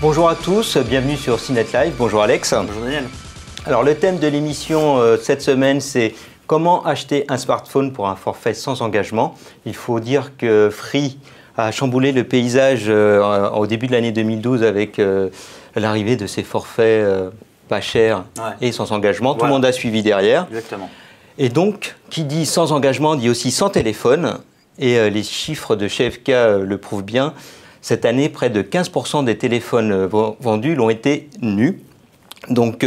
Bonjour à tous, bienvenue sur CNET Live. Bonjour Alex. Bonjour Daniel. Alors le thème de l'émission cette semaine, c'est comment acheter un smartphone pour un forfait sans engagement. Il faut dire que Free a chamboulé le paysage au début de l'année 2012 avec l'arrivée de ces forfaits pas chers et sans engagement. Tout le monde a suivi derrière. Exactement. Et donc, qui dit sans engagement dit aussi sans téléphone. Et les chiffres de GfK le prouvent bien. Cette année, près de 15% des téléphones vendus l'ont été nus. Donc,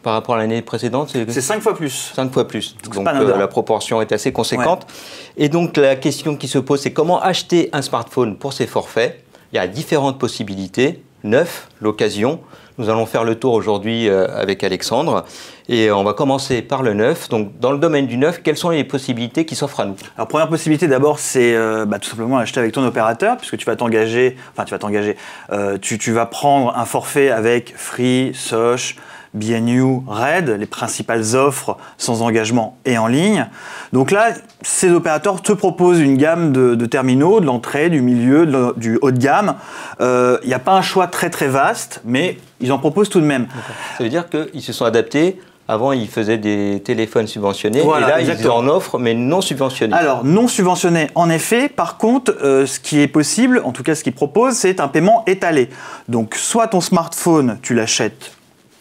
par rapport à l'année précédente, c'est 5 fois plus. 5 fois plus. Donc la proportion est assez conséquente. Ouais. Et donc, la question qui se pose, c'est comment acheter un smartphone pour ces forfaits. Il y a différentes possibilités. Neuf, l'occasion. Nous allons faire le tour aujourd'hui avec Alexandre. Et on va commencer par le neuf. Donc, dans le domaine du neuf, quelles sont les possibilités qui s'offrent à nous? Alors, première possibilité, d'abord, c'est tout simplement acheter avec ton opérateur, puisque tu vas t'engager, tu vas prendre un forfait avec Free, Sosh, BNU, Red, les principales offres sans engagement et en ligne. Donc là, ces opérateurs te proposent une gamme de terminaux, de l'entrée, du milieu, du haut de gamme. Il n'y a pas un choix très très vaste, mais ils en proposent tout de même. Ça veut dire qu'ils se sont adaptés. Avant, ils faisaient des téléphones subventionnés, voilà, et là, exactement. ils en offrent, mais non subventionnés. Alors, non subventionnés, en effet. Par contre, ce qui est possible, en tout cas ce qu'ils proposent, c'est un paiement étalé. Donc, soit ton smartphone, tu l'achètes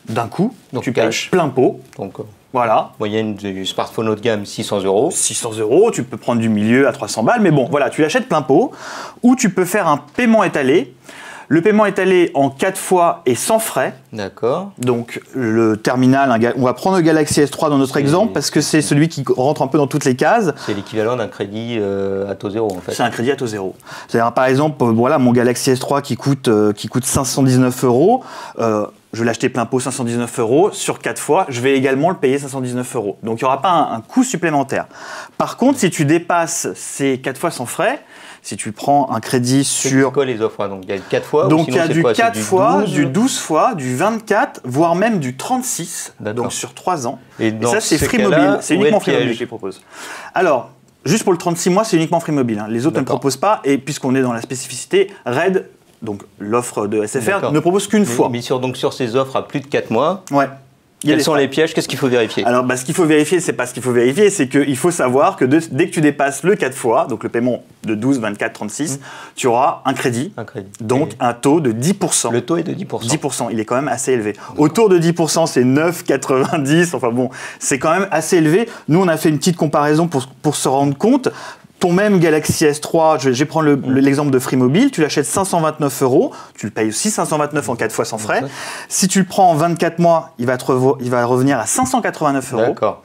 d'un coup, donc tu payes plein pot. Donc, voilà. Moyenne du smartphone haut de gamme, 600 €. 600 €, tu peux prendre du milieu à 300 balles, mais bon, voilà, tu l'achètes plein pot. Ou tu peux faire un paiement étalé. Le paiement étalé en 4 fois et sans frais. D'accord. Donc le terminal, on va prendre le Galaxy S3 dans notre exemple parce que c'est celui qui rentre un peu dans toutes les cases. C'est l'équivalent d'un crédit à taux zéro en fait. C'est un crédit à taux zéro. C'est-à-dire par exemple, voilà, mon Galaxy S3 qui coûte 519 €. Je vais l'acheter plein pot 519 € sur 4 fois, je vais également le payer 519 €. Donc il n'y aura pas un coût supplémentaire. Par contre, si tu dépasses ces 4 fois sans frais, si tu prends un crédit sur... C'est quoi les offres? Donc il y a 4 fois. Donc il y a du 4 fois, du 12 fois, du 24, voire même du 36, donc sur 3 ans. Et ça, c'est Free Mobile. C'est uniquement Free Mobile qui propose. Alors, juste pour le 36 mois, c'est uniquement Free Mobile. Les autres ne le proposent pas. Et puisqu'on est dans la spécificité, Red, donc l'offre de SFR, ne propose qu'une fois. Mais sur ces offres à plus de 4 mois, quels sont les pièges? Qu'est-ce qu'il faut vérifier? Alors, ce qu'il faut vérifier, c'est pas ce qu'il faut vérifier, c'est qu'il faut savoir que dès que tu dépasses le 4 fois, donc le paiement de 12, 24, 36, tu auras un crédit. Donc un taux de 10%. Le taux est de 10%. 10%, il est quand même assez élevé. Autour de 10%, c'est 9,90, enfin bon, c'est quand même assez élevé. Nous, on a fait une petite comparaison pour se rendre compte. Ton même Galaxy S3, je vais prendre l'exemple de Free Mobile, tu l'achètes 529 €, tu le payes aussi 529 en 4 fois sans frais. Si tu le prends en 24 mois, il va revenir à 589 €. D'accord.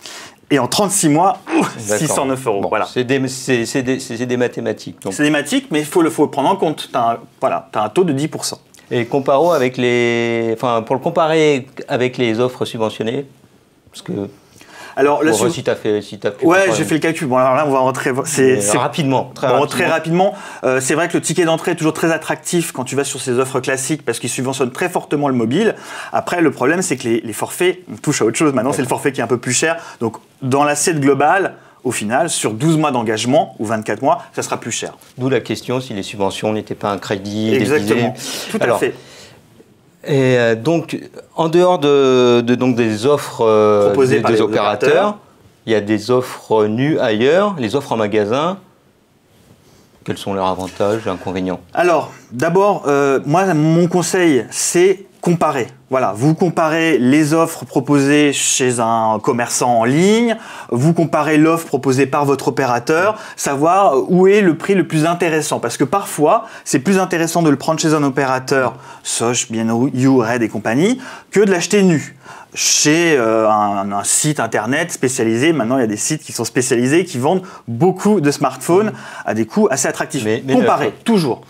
Et en 36 mois, 609 €. Bon, voilà. C'est des mathématiques. C'est des mathématiques, mais il faut le prendre en compte. Tu as un taux de 10%. Et pour le comparer avec les offres subventionnées, parce que... Alors, si tu as fait j'ai fait le calcul. Bon, alors là, on va rentrer. Rapidement. Très rapidement. C'est vrai que le ticket d'entrée est toujours très attractif quand tu vas sur ces offres classiques parce qu'ils subventionnent très fortement le mobile. Après, le problème, c'est que les forfaits, on touche à autre chose. Maintenant, c'est le forfait qui est un peu plus cher. Donc, dans l'assiette globale, au final, sur 12 mois d'engagement ou 24 mois, ça sera plus cher. D'où la question si les subventions n'étaient pas un crédit. Exactement. Tout à fait. Et donc, en dehors des offres proposées par les opérateurs, il y a des offres nues ailleurs, les offres en magasin. Quels sont leurs avantages et inconvénients? Alors, d'abord, moi, mon conseil, c'est comparer. Voilà, vous comparez les offres proposées chez un commerçant en ligne, vous comparez l'offre proposée par votre opérateur, savoir où est le prix le plus intéressant. Parce que parfois, c'est plus intéressant de le prendre chez un opérateur, Sosh, BNU, Red et compagnie, que de l'acheter nu. Chez un site internet spécialisé, maintenant il y a des sites qui sont spécialisés, qui vendent beaucoup de smartphones à des coûts assez attractifs. Mais comparer, toujours.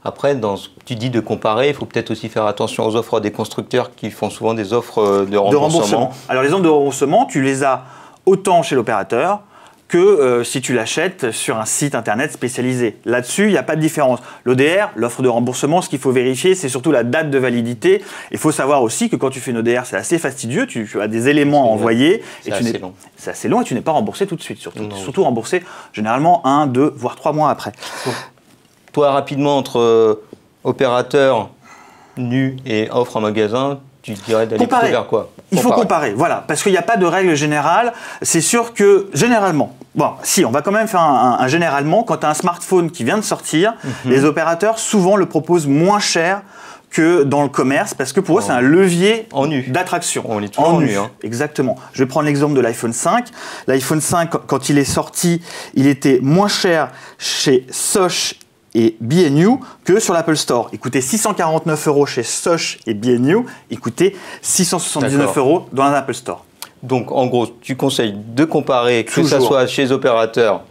Après, dans ce que tu dis de comparer, il faut peut-être aussi faire attention aux offres des constructeurs qui font souvent des offres de remboursement. Alors les offres de remboursement, tu les as autant chez l'opérateur que si tu l'achètes sur un site internet spécialisé. Là-dessus, il n'y a pas de différence. L'ODR, l'offre de remboursement, ce qu'il faut vérifier, c'est surtout la date de validité. Il faut savoir aussi que quand tu fais une ODR, c'est assez fastidieux, tu as des éléments à envoyer. C'est assez long. C'est assez long et tu n'es pas remboursé tout de suite, surtout remboursé généralement 1, 2, voire 3 mois après. Toi, rapidement, entre opérateurs nus et offres en magasin, tu dirais d'aller plutôt vers quoi? Il faut comparer, voilà, parce qu'il n'y a pas de règle générale. C'est sûr que, généralement, bon, si, on va quand même faire un généralement, quand tu as un smartphone qui vient de sortir, les opérateurs, souvent, le proposent moins cher que dans le commerce, parce que pour eux, c'est un levier d'attraction. On est toujours en nu. Exactement. Je vais prendre l'exemple de l'iPhone 5. L'iPhone 5, quand il est sorti, il était moins cher chez Sosh et B&U que sur l'Apple Store. Il coûtait 649 € chez Sosh et B&U, il coûtait 679 € dans l'Apple Store. Donc, en gros, tu conseilles de comparer, que ce soit chez les opérateurs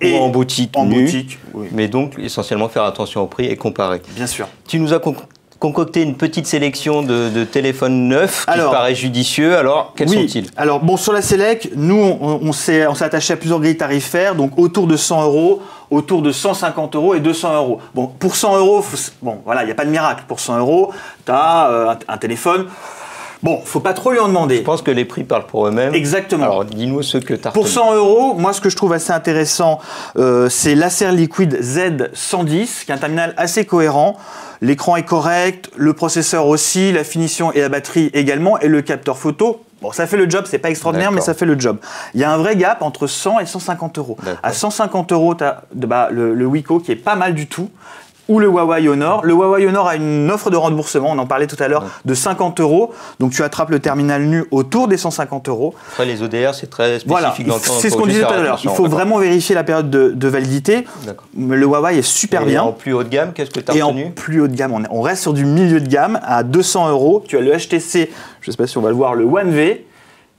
ou en boutique nue, mais donc essentiellement faire attention au prix et comparer. Bien sûr. Tu nous as concocté une petite sélection de téléphones neufs qui paraît judicieux. Alors, quels sont-ils? Alors, bon, sur la Select, nous, on s'est attaché à plusieurs grilles tarifaires, donc autour de 100 €, autour de 150 € et 200 €. Bon, pour 100 €, bon, voilà, il n'y a pas de miracle. Pour 100 €, tu as un téléphone. Bon, faut pas trop lui en demander. Je pense que les prix parlent pour eux-mêmes. Exactement. Alors, dis-nous ce que tu as Pour 100 €, moi, ce que je trouve assez intéressant, c'est l'Acer Liquid Z110, qui est un terminal assez cohérent. L'écran est correct, le processeur aussi, la finition et la batterie également, et le capteur photo. Bon, ça fait le job, c'est pas extraordinaire, mais ça fait le job. Il y a un vrai gap entre 100 et 150 €. À 150 €, tu as le Wiko qui est pas mal du tout, ou le Huawei Honor. Le Huawei Honor a une offre de remboursement, on en parlait tout à l'heure, de 50 €. Donc tu attrapes le terminal nu autour des 150 €. Après, les ODR, c'est très spécifique. Voilà, c'est ce qu'on disait tout à l'heure. Il faut vraiment vérifier la période de validité. Le Huawei est super bien. En plus haut de gamme, qu'est-ce que tu as retenu? Et en plus haut de gamme, on reste sur du milieu de gamme à 200 €. Tu as le HTC, je ne sais pas si on va le voir, le One V.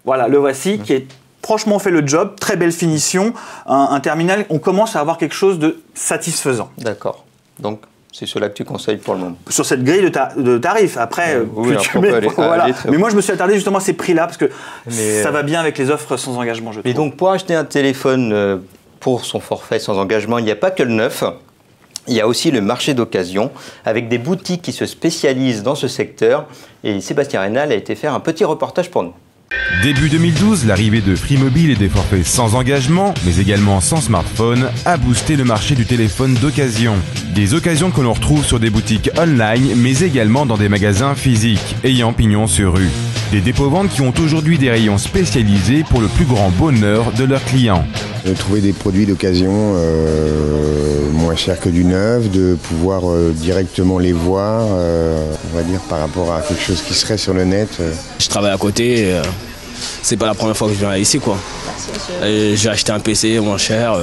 Voilà, le voici, qui est franchement fait le job, très belle finition. Un terminal, on commence à avoir quelque chose de satisfaisant. D'accord. Donc, c'est cela que tu conseilles pour le moment. Sur cette grille de tarifs. Après, mais moi, je me suis attardé justement à ces prix-là parce que ça va bien avec les offres sans engagement, je trouve. Et donc, pour acheter un téléphone pour son forfait sans engagement, il n'y a pas que le neuf. Il y a aussi le marché d'occasion avec des boutiques qui se spécialisent dans ce secteur. Et Sébastien Rénal a été faire un petit reportage pour nous. Début 2012, l'arrivée de Free Mobile et des forfaits sans engagement, mais également sans smartphone, a boosté le marché du téléphone d'occasion. Des occasions que l'on retrouve sur des boutiques online, mais également dans des magasins physiques, ayant pignon sur rue. Des dépôts-ventes qui ont aujourd'hui des rayons spécialisés pour le plus grand bonheur de leurs clients. De trouver des produits d'occasion moins chers que du neuf, de pouvoir directement les voir, on va dire par rapport à quelque chose qui serait sur le net. Je travaille à côté, c'est pas la première fois que je viens ici quoi. J'ai acheté un PC moins cher,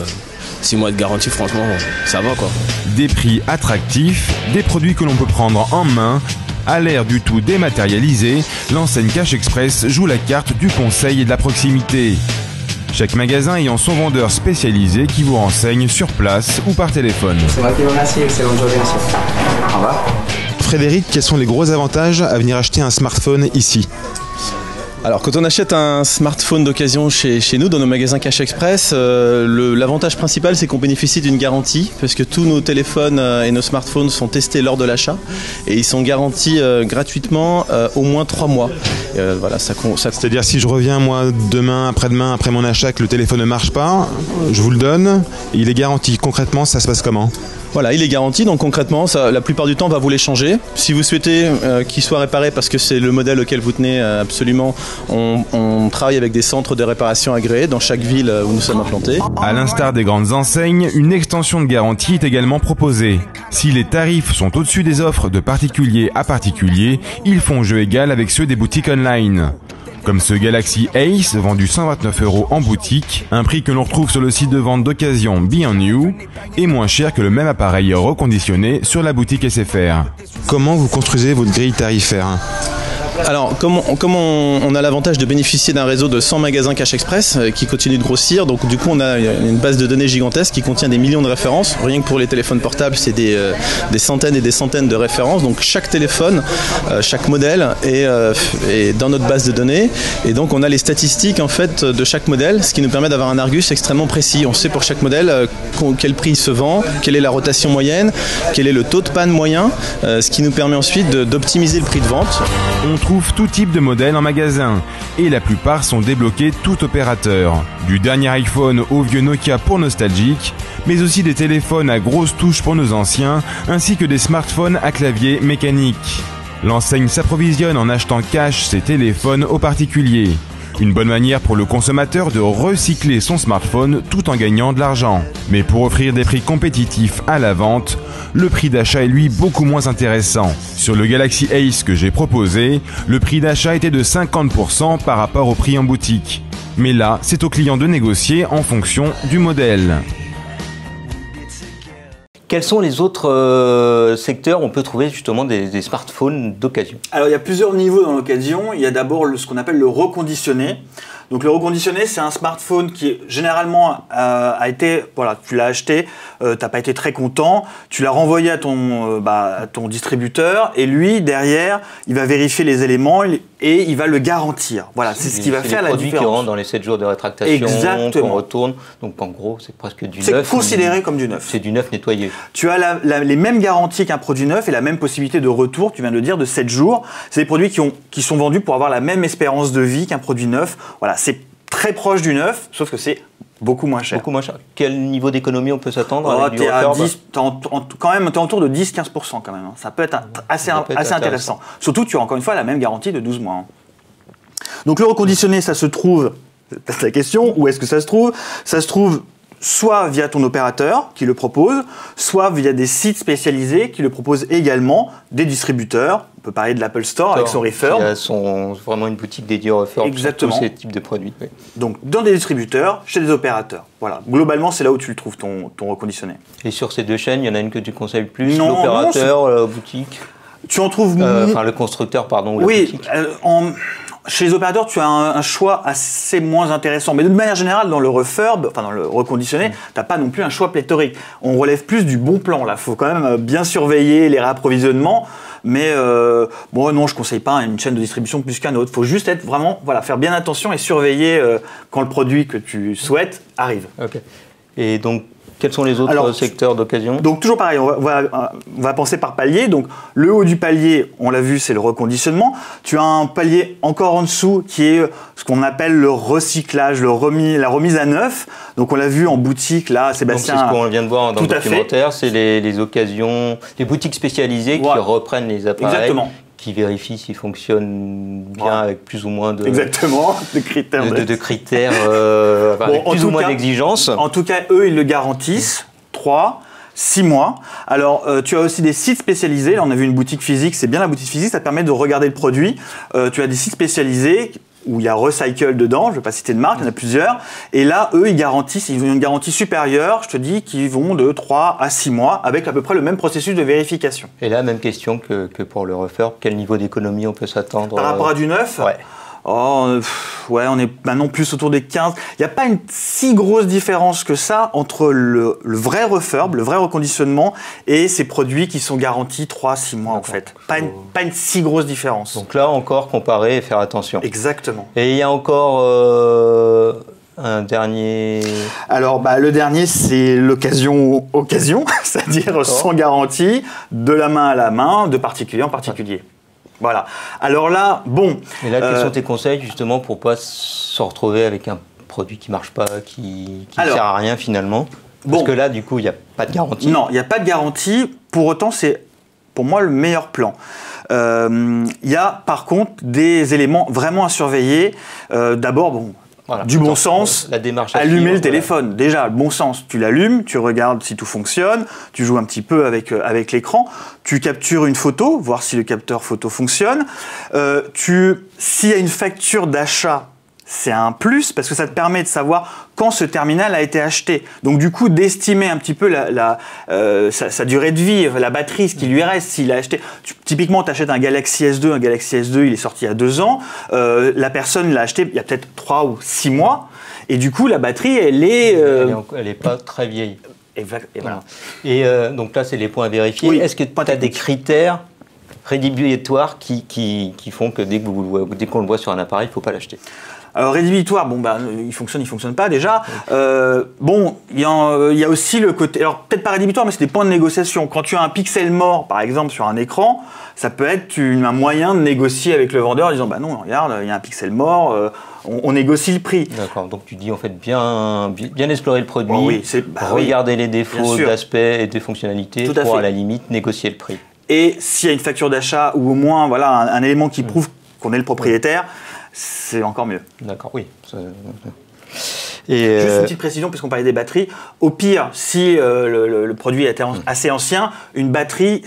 6 mois de garantie, franchement ça va quoi. Des prix attractifs, des produits que l'on peut prendre en main. À l'ère du tout dématérialisé, l'enseigne Cash Express joue la carte du conseil et de la proximité. Chaque magasin ayant son vendeur spécialisé qui vous renseigne sur place ou par téléphone. C'est moi qui vous remercie, excellente journée monsieur. Au revoir. Frédéric, quels sont les gros avantages à venir acheter un smartphone ici ? Alors quand on achète un smartphone d'occasion chez nous, dans nos magasins Cash Express, l'avantage principal c'est qu'on bénéficie d'une garantie parce que tous nos téléphones et nos smartphones sont testés lors de l'achat et ils sont garantis gratuitement au moins 3 mois. Voilà, c'est-à-dire si je reviens moi demain, après-demain, après mon achat que le téléphone ne marche pas, je vous le donne, il est garanti. Concrètement, ça se passe comment ? Voilà, il est garanti, donc concrètement, la plupart du temps, on va vous l'échanger. Si vous souhaitez qu'il soit réparé parce que c'est le modèle auquel vous tenez absolument, on travaille avec des centres de réparation agréés dans chaque ville où nous sommes implantés. À l'instar des grandes enseignes, une extension de garantie est également proposée. Si les tarifs sont au-dessus des offres de particulier à particulier, ils font jeu égal avec ceux des boutiques online. Comme ce Galaxy Ace, vendu 129 € en boutique, un prix que l'on retrouve sur le site de vente d'occasion B&U, et moins cher que le même appareil reconditionné sur la boutique SFR. Comment vous construisez votre grille tarifaire ? Alors, comme on a l'avantage de bénéficier d'un réseau de 100 magasins Cash Express qui continue de grossir, donc du coup on a une base de données gigantesque qui contient des millions de références. Rien que pour les téléphones portables, c'est des centaines et des centaines de références. Donc chaque téléphone, chaque modèle est dans notre base de données. Et donc on a les statistiques en fait de chaque modèle, ce qui nous permet d'avoir un Argus extrêmement précis. On sait pour chaque modèle quel prix il se vend, quelle est la rotation moyenne, quel est le taux de panne moyen, ce qui nous permet ensuite d'optimiser le prix de vente. On trouve tout type de modèles en magasin et la plupart sont débloqués tout opérateur. Du dernier iPhone au vieux Nokia pour nostalgiques, mais aussi des téléphones à grosses touches pour nos anciens, ainsi que des smartphones à clavier mécanique. L'enseigne s'approvisionne en achetant cash ses téléphones aux particuliers. Une bonne manière pour le consommateur de recycler son smartphone tout en gagnant de l'argent. Mais pour offrir des prix compétitifs à la vente, le prix d'achat est lui beaucoup moins intéressant. Sur le Galaxy Ace que j'ai proposé, le prix d'achat était de 50% par rapport au prix en boutique. Mais là, c'est au client de négocier en fonction du modèle. Quels sont les autres secteurs où on peut trouver justement des smartphones d'occasion? Alors il y a plusieurs niveaux dans l'occasion. Il y a d'abord ce qu'on appelle le reconditionné. Donc le reconditionné, c'est un smartphone qui généralement a été, voilà, tu l'as acheté, t'as pas été très content, tu l'as renvoyé à ton distributeur et lui derrière, il va vérifier les éléments et il va le garantir. Voilà, c'est ce qui va faire la différence. C'est les produits qui rentrent dans les 7 jours de rétractation, qu'on retourne. Donc en gros, c'est presque du neuf. C'est considéré comme du neuf. C'est du neuf nettoyé. Tu as les mêmes garanties qu'un produit neuf et la même possibilité de retour, tu viens de le dire, de 7 jours. C'est des produits qui sont vendus pour avoir la même espérance de vie qu'un produit neuf. Voilà, c'est très proche du neuf, sauf que c'est beaucoup moins cher. Beaucoup moins cher. Quel niveau d'économie on peut s'attendre avec du refurb? Quand même, tu es autour de 10-15% quand même. Hein. Ça peut être assez intéressant. Surtout, tu as encore une fois la même garantie de 12 mois. Hein. Donc le reconditionné, ça se trouve, c'est la question, où est-ce que ça se trouve? Ça se trouve soit via ton opérateur qui le propose, soit via des sites spécialisés qui le proposent également, des distributeurs. On peut parler de l'Apple Store avec son refurb. Il y a vraiment une boutique dédiée au refurb sur tous ces types de produits. Oui. Donc dans des distributeurs, chez des opérateurs. Voilà. Globalement, c'est là où tu le trouves, ton reconditionné. Et sur ces deux chaînes, il y en a une que tu conseilles le plus? L'opérateur, la boutique? Tu en trouves... Enfin, le constructeur, pardon, ou la boutique. Chez les opérateurs, tu as un choix assez moins intéressant. Mais de manière générale, dans le refurb, enfin dans le reconditionné, tu n'as pas non plus un choix pléthorique. On relève plus du bon plan. Là, faut quand même bien surveiller les réapprovisionnements. Mais bon, non, je ne conseille pas une chaîne de distribution plus qu'un autre. Il faut juste être vraiment, voilà, faire bien attention et surveiller quand le produit que tu souhaites arrive. Okay. Et donc, quels sont les autres secteurs d'occasion? Donc toujours pareil, on va penser par palier. Donc le haut du palier, on l'a vu, c'est le reconditionnement. Tu as un palier encore en dessous qui est ce qu'on appelle le recyclage, la remise à neuf. Donc on l'a vu en boutique, là, Sébastien. C'est ce qu'on vient de voir dans le documentaire, c'est les occasions, les boutiques spécialisées qui reprennent les appareils. Exactement. Qui vérifie s'ils fonctionnent bien avec plus ou moins de... Exactement, de critères. Avec plus ou moins d'exigences. En tout cas, eux, ils le garantissent. 6 mois. Alors, tu as aussi des sites spécialisés. Là, on a vu une boutique physique. C'est bien la boutique physique. Ça te permet de regarder le produit. Tu as des sites spécialisés où il y a Recycle dedans. Je ne vais pas citer de marque, il y en a plusieurs. Et là, eux, ils garantissent, ils ont une garantie supérieure, je te dis, qui vont de 3 à 6 mois avec à peu près le même processus de vérification. Et là, même question que pour le refurb. Quel niveau d'économie on peut s'attendre? Par rapport à du neuf? Ouais. Ouais, on est maintenant plus autour des 15. Il n'y a pas une si grosse différence que ça entre le vrai refurb, le vrai reconditionnement et ces produits qui sont garantis 3-6 mois en fait. Pas une si grosse différence. Donc là encore, comparer et faire attention. Exactement. Et il y a encore un dernier... Alors le dernier c'est l'occasion, c'est-à-dire sans garantie, de la main à la main, de particulier en particulier. Voilà. Alors là, bon... Et là, quels sont tes conseils justement pour ne pas se retrouver avec un produit qui ne marche pas, qui ne sert à rien finalement? Parce que là, du coup, il n'y a pas de garantie. Non, il n'y a pas de garantie. Pour autant, c'est pour moi le meilleur plan. Il y a par contre des éléments vraiment à surveiller. D'abord, du bon sens, la démarche allumer le téléphone. Déjà, le bon sens, tu l'allumes, tu regardes si tout fonctionne, tu joues un petit peu avec l'écran, tu captures une photo, voir si le capteur photo fonctionne. S'il y a une facture d'achat c'est un plus parce que ça te permet de savoir quand ce terminal a été acheté. Donc du coup, d'estimer un petit peu sa durée de vie, la batterie, ce qui lui reste s'il a acheté. Typiquement, tu achètes un Galaxy S2, il est sorti il y a 2 ans. La personne l'a acheté il y a peut-être 3 ou 6 mois. Et du coup, la batterie, elle est pas très vieille. Exact. Et voilà. Et donc là, c'est les points à vérifier. Oui, est-ce que tu as des critères rédhibitoires qui font que dès qu'on le voit sur un appareil, il ne faut pas l'acheter? Alors rédhibitoire, il fonctionne pas déjà. Il y a aussi le côté, alors peut-être pas rédhibitoire, mais c'est des points de négociation. Quand tu as un pixel mort, par exemple, sur un écran, ça peut être un moyen de négocier avec le vendeur en disant, bah non, regarde, il y a un pixel mort, on négocie le prix. D'accord, donc tu dis en fait bien explorer le produit, regarder les défauts d'aspect et des fonctionnalités pour à la limite négocier le prix. Et s'il y a une facture d'achat ou au moins un élément qui prouve qu'on est le propriétaire, c'est encore mieux. D'accord, oui. Et juste une petite précision, puisqu'on parlait des batteries. Au pire, si le produit est assez ancien, une batterie,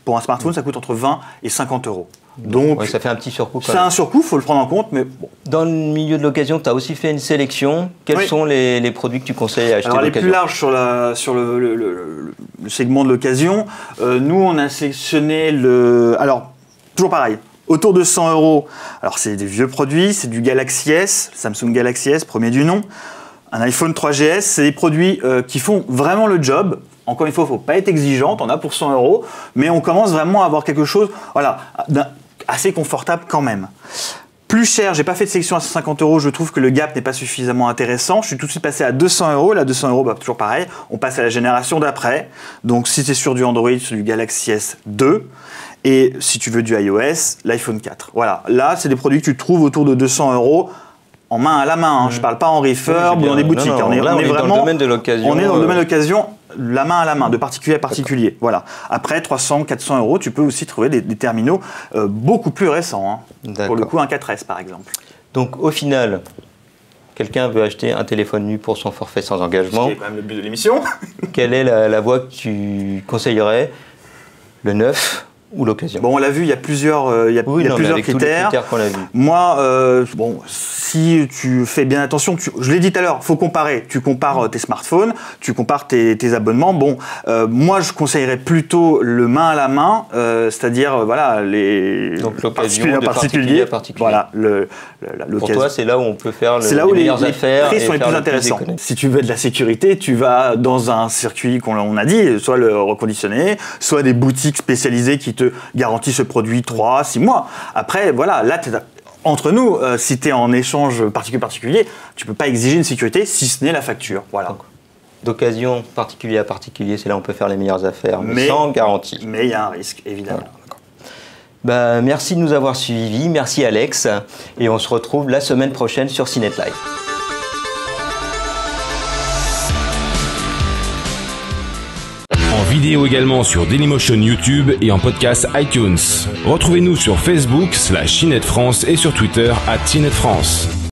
pour un smartphone, ça coûte entre 20 et 50 euros. Donc, ça fait un petit surcoût. C'est un surcoût, il faut le prendre en compte. Mais bon. Dans le milieu de l'occasion, tu as aussi fait une sélection. Quels sont les produits que tu conseilles à acheter d'occasion? Les plus larges sur le segment de l'occasion, nous, on a sélectionné Alors, toujours pareil. Autour de 100 euros, alors c'est des vieux produits, c'est du Galaxy S, Samsung Galaxy S, premier du nom, un iPhone 3GS, c'est des produits qui font vraiment le job. Encore une fois, il ne faut pas être exigeant, on a pour 100 euros, mais on commence vraiment à avoir quelque chose assez confortable quand même. Plus cher, j'ai pas fait de sélection à 150 euros, je trouve que le gap n'est pas suffisamment intéressant. Je suis tout de suite passé à 200 euros. Là, 200 euros, toujours pareil, on passe à la génération d'après. Donc si c'est sur du Android, sur du Galaxy S2. Et si tu veux du iOS, l'iPhone 4. Voilà, là, c'est des produits que tu trouves autour de 200 euros en main à la main. Je ne parle pas en refurb ou dans des boutiques. On est vraiment dans le domaine de l'occasion. On est dans le domaine de l'occasion, la main à la main, de particulier à particulier. Voilà. Après, 300, 400 euros, tu peux aussi trouver des terminaux beaucoup plus récents. Pour le coup, un 4S, par exemple. Donc, au final, quelqu'un veut acheter un téléphone nu pour son forfait sans engagement. C'est quand même le but de l'émission. Quelle est la voie que tu conseillerais? Le neuf ou l'occasion? Bon, on l'a vu, il y a plusieurs, critères. Moi, si tu fais bien attention, je l'ai dit tout à l'heure, il faut comparer. Tu compares tes smartphones, tu compares tes abonnements. Moi, je conseillerais plutôt le main à la main, c'est-à-dire, donc l'occasion de particulier à particulier. Voilà, l'occasion. Pour toi, c'est là où on peut faire les meilleures affaires. Les prix sont les plus intéressants. Si tu veux de la sécurité, tu vas dans un circuit qu'on a dit, soit le reconditionné, soit des boutiques spécialisées qui te garantissent ce produit 3-6 mois. Après, là, entre nous, si tu es en échange particulier, tu ne peux pas exiger une sécurité si ce n'est la facture. Voilà. D'occasion, particulier à particulier, c'est là où on peut faire les meilleures affaires, mais sans garantie. Mais il y a un risque, évidemment. Voilà. Merci de nous avoir suivis, merci Alex, et on se retrouve la semaine prochaine sur CNET Live. En vidéo également sur Dailymotion YouTube et en podcast iTunes. Retrouvez-nous sur Facebook /CNET France et sur Twitter @CNET France.